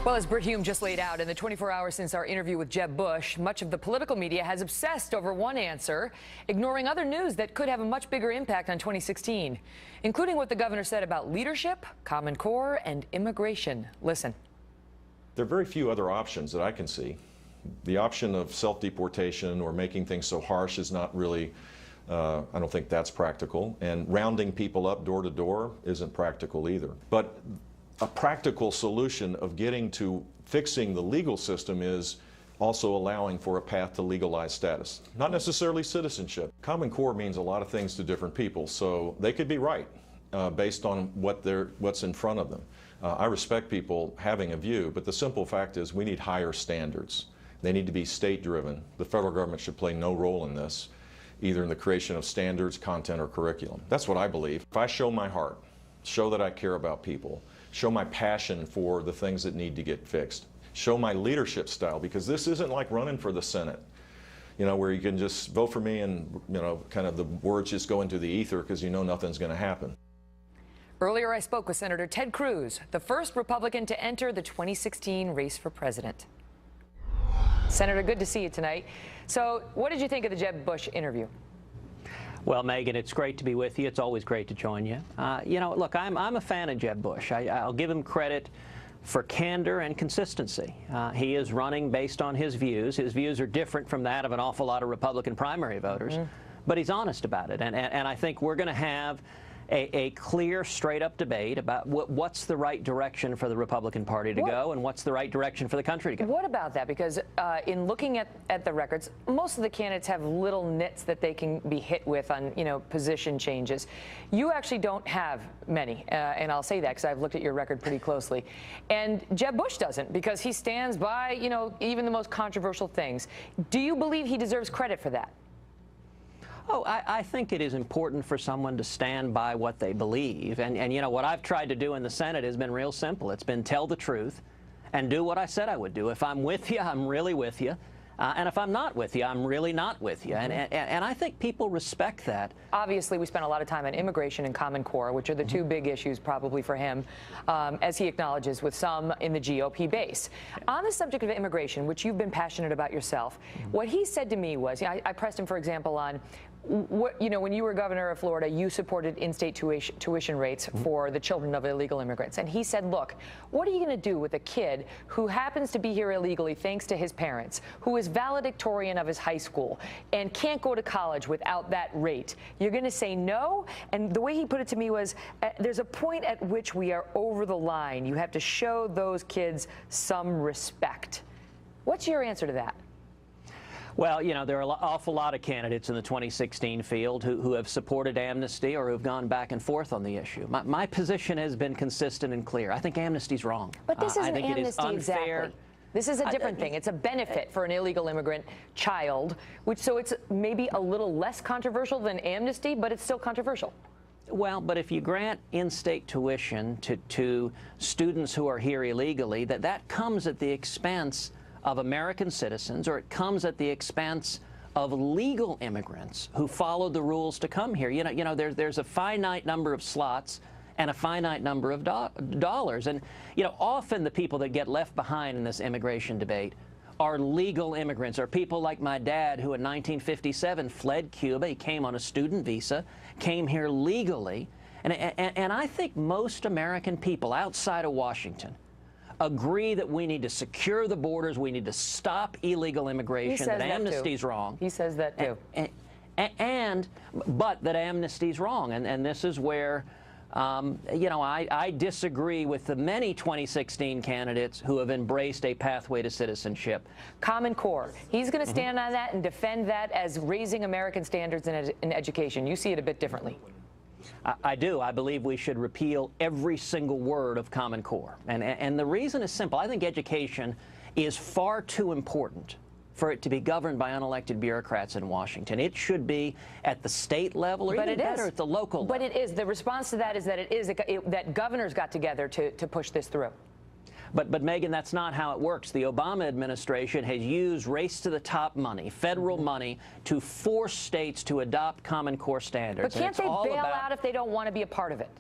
Well, as Britt Hume just laid out, in the 24 hours since our interview with Jeb Bush, much of the political media has obsessed over one answer, ignoring other news that could have a much bigger impact on 2016, including what the governor said about leadership, Common Core, and immigration. Listen. There are very few other options that I can see. The option of self-deportation or making things so harsh is not really, I don't think that's practical. And rounding people up door to door isn't practical either. But a practical solution of getting to fixing the legal system is also allowing for a path to legalized status. Not necessarily citizenship. Common Core means a lot of things to different people, so they could be right based on what's in front of them. I respect people having a view, but the simple fact is we need higher standards. They need to be state-driven. The federal government should play no role in this, either in the creation of standards, content, or curriculum. That's what I believe. If I show my heart, show that I care about people, show my passion for the things that need to get fixed, show my leadership style, because this isn't like running for the Senate, you know, where you can just vote for me and, you know, kind of the words just go into the ether because you know nothing's going to happen. Earlier, I spoke with Senator Ted Cruz, the first Republican to enter the 2016 race for president. Senator, good to see you tonight. So what did you think of the Jeb Bush interview? Well, Megyn, it's great to be with you. It's always great to join you. You know, look, I'm a fan of Jeb Bush. I'll give him credit for candor and consistency. He is running based on his views. His views are different from that of an awful lot of Republican primary voters, but he's honest about it. And I think we're going to have a clear, straight-up debate about what's the right direction for the Republican Party to go and what's the right direction for the country to go. What about that? Because in looking at the records, most of the candidates have little nits that they can be hit with on, you know, position changes. You actually don't have many, and I'll say that because I've looked at your record pretty closely. And Jeb Bush doesn't, because he stands by, you know, even the most controversial things. Do you believe he deserves credit for that? Oh, I think it is important for someone to stand by what they believe. And you know, what I've tried to do in the Senate has been real simple. It's been tell the truth and do what I said I would do. If I'm with you, I'm really with you. And if I'm not with you, I'm really not with you. And I think people respect that. Obviously, we spent a lot of time on immigration and Common Core, which are the two big issues probably for him, as he acknowledges, with some in the GOP base. On the subject of immigration, which you've been passionate about yourself, what he said to me was, I pressed him, for example, on you know, when you were governor of Florida, you supported in-state tuition rates for the children of illegal immigrants. And he said, look, what are you going to do with a kid who happens to be here illegally thanks to his parents, who is valedictorian of his high school and can't go to college without that rate? You're going to say no? And the way he put it to me was, there's a point at which we are over the line. You have to show those kids some respect. What's your answer to that? Well, you know, there are an awful lot of candidates in the 2016 field who have supported amnesty or who've gone back and forth on the issue. My position has been consistent and clear. I think amnesty's wrong. But this isn't amnesty exactly. This is a different thing. It's a benefit for an illegal immigrant child, so it's maybe a little less controversial than amnesty, but it's still controversial. Well, but if you grant in-state tuition to students who are here illegally, that comes at the expense of American citizens, or it comes at the expense of legal immigrants who follow the rules to come here. You know, there's a finite number of slots and a finite number of dollars. And, you know, often the people that get left behind in this immigration debate are legal immigrants, or people like my dad, who in 1957 fled Cuba. He came on a student visa, came here legally. And I think most American people outside of Washington agree that we need to secure the borders, we need to stop illegal immigration, that amnesty's wrong. He says that too. But that amnesty's wrong, and this is where, you know, I disagree with the many 2016 candidates who have embraced a pathway to citizenship. Common Core, he's going to stand on that and defend that as raising American standards in education. You see it a bit differently. I do. I believe we should repeal every single word of Common Core. And the reason is simple. I think education is far too important for it to be governed by unelected bureaucrats in Washington. It should be at the state level, or even better, at the local level. But it is. The response to that is that that governors got together to push this through. But Megyn, that's not how it works. The Obama administration has used race-to-the-top money, federal money, to force states to adopt Common Core standards. But can't they bail out if they don't want to be a part of it?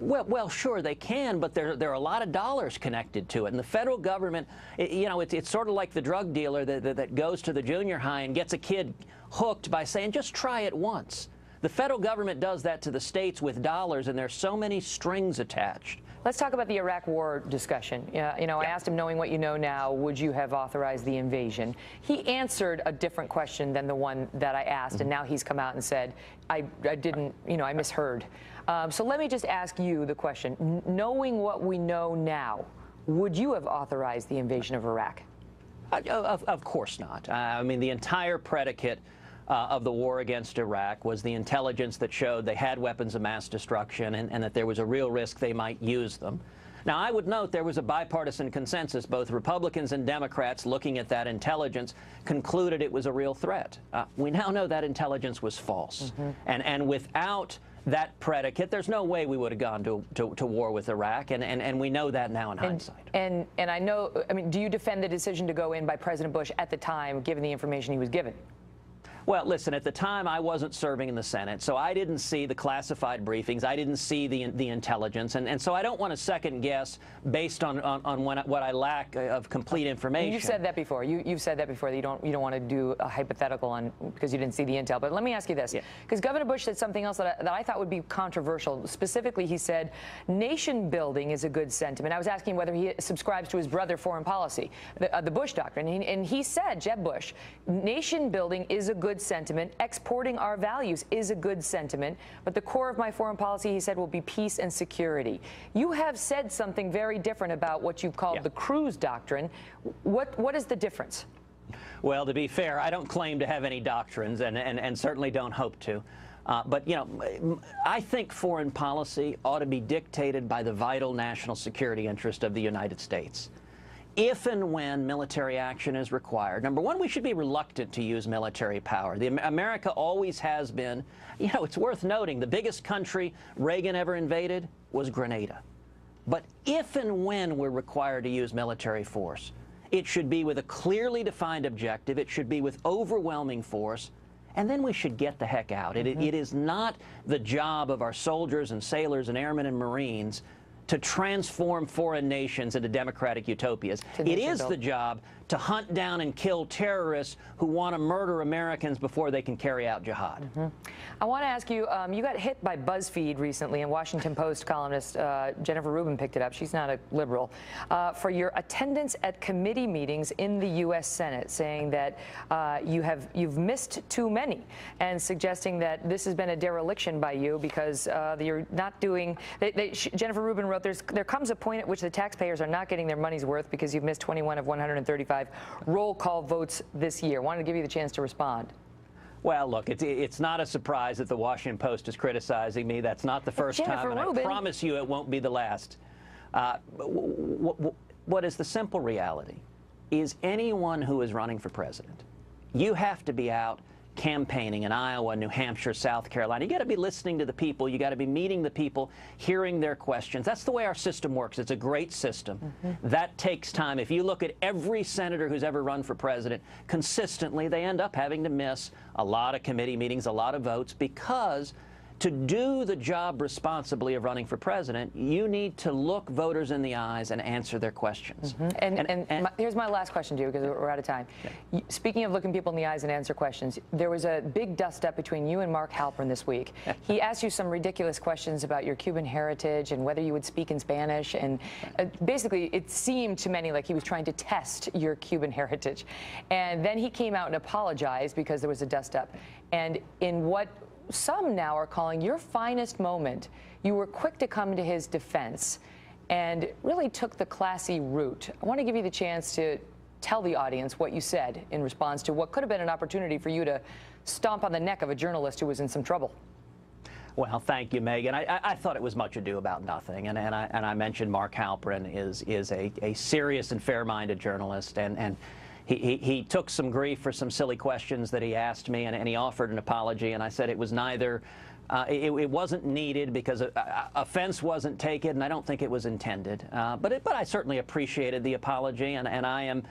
Well, sure, they can, but there are a lot of dollars connected to it. And the federal government, it's sort of like the drug dealer that goes to the junior high and gets a kid hooked by saying, just try it once. The federal government does that to the states with dollars, and there's so many strings attached. Let's talk about the Iraq war discussion. I asked him, knowing what you know now, would you have authorized the invasion? He answered a different question than the one that I asked, and now he's come out and said, I didn't, I misheard. So let me just ask you the question. Knowing what we know now, would you have authorized the invasion of Iraq? Of course not. I mean, the entire predicate of the war against Iraq was the intelligence that showed they had weapons of mass destruction and that there was a real risk they might use them. Now, I would note there was a bipartisan consensus. Both Republicans and Democrats, looking at that intelligence, concluded it was a real threat. We now know that intelligence was false. And without that predicate, there's no way we would have gone to war with Iraq, and we know that now in hindsight. And I know, do you defend the decision to go in by President Bush at the time, given the information he was given? Well, listen, at the time, I wasn't serving in the Senate, so I didn't see the classified briefings. I didn't see the intelligence, and so I don't want to second guess based on what I lack of complete information. You've said that before. You've said that before, that you don't want to do a hypothetical on because you didn't see the intel. But let me ask you this, because Governor Bush said something else that I thought would be controversial. Specifically, he said nation building is a good sentiment. I was asking whether he subscribes to his brother foreign policy, the Bush doctrine, and he said, Jeb Bush, nation building is a good sentiment. Exporting our values is a good sentiment. But the core of my foreign policy, he said, will be peace and security. You have said something very different about what you've called the Cruz doctrine. What is the difference? Well, to be fair, I don't claim to have any doctrines and certainly don't hope to. But, I think foreign policy ought to be dictated by the vital national security interest of the United States. If and when military action is required, number one, we should be reluctant to use military power. America always has been. It's worth noting, the biggest country Reagan ever invaded was Grenada. But if and when we're required to use military force, it should be with a clearly defined objective. It should be with overwhelming force. And then we should get the heck out. It is not the job of our soldiers and sailors and airmen and Marines to transform foreign nations into democratic utopias. It is the job to hunt down and kill terrorists who want to murder Americans before they can carry out jihad. I want to ask you, you got hit by BuzzFeed recently, and Washington Post columnist Jennifer Rubin picked it up. She's not a liberal. For your attendance at committee meetings in the U.S. Senate, saying that you've missed too many, and suggesting that this has been a dereliction by you because you're not doing. Jennifer Rubin wrote, there comes a point at which the taxpayers are not getting their money's worth because you've missed 21 of 135 roll call votes this year. Wanted to give you the chance to respond. Well, look, it's not a surprise that the Washington Post is criticizing me. That's not the first time, and I promise you it won't be the last. What is the simple reality is anyone who is running for president, you have to be out campaigning in Iowa, New Hampshire, South Carolina. You got to be listening to the people. You got to be meeting the people, hearing their questions. That's the way our system works. It's a great system. That takes time. If you look at every senator who's ever run for president, consistently they end up having to miss a lot of committee meetings, a lot of votes, because to do the job responsibly of running for president, you need to look voters in the eyes and answer their questions. Here's my last question to you, because we're out of time. Speaking of looking people in the eyes and answer questions, there was a big dust-up between you and Mark Halperin this week. He asked you some ridiculous questions about your Cuban heritage and whether you would speak in Spanish, and basically it seemed to many like he was trying to test your Cuban heritage. And then he came out and apologized because there was a dust-up. And in what some now are calling your finest moment, you were quick to come to his defense and really took the classy route. I want to give you the chance to tell the audience what you said in response to what could have been an opportunity for you to stomp on the neck of a journalist who was in some trouble. Well, thank you, Megyn. I thought it was much ado about nothing, and I mentioned Mark Halperin is a serious and fair-minded journalist, and he took some grief for some silly questions that he asked me, and he offered an apology, and I said it was neither. It wasn't needed because offense wasn't taken, and I don't think it was intended. But I certainly appreciated the apology, and I am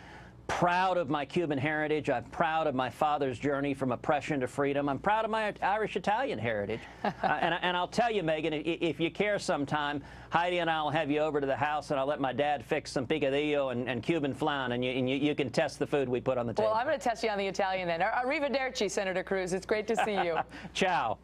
proud of my Cuban heritage. I'm proud of my father's journey from oppression to freedom. I'm proud of my Irish-Italian heritage. And I'll tell you, Megyn, if you care sometime, Heidi and I will have you over to the house, and I'll let my dad fix some picadillo and Cuban flan, and you can test the food we put on the table. Well, I'm going to test you on the Italian then. Arrivederci, Senator Cruz. It's great to see you. Ciao.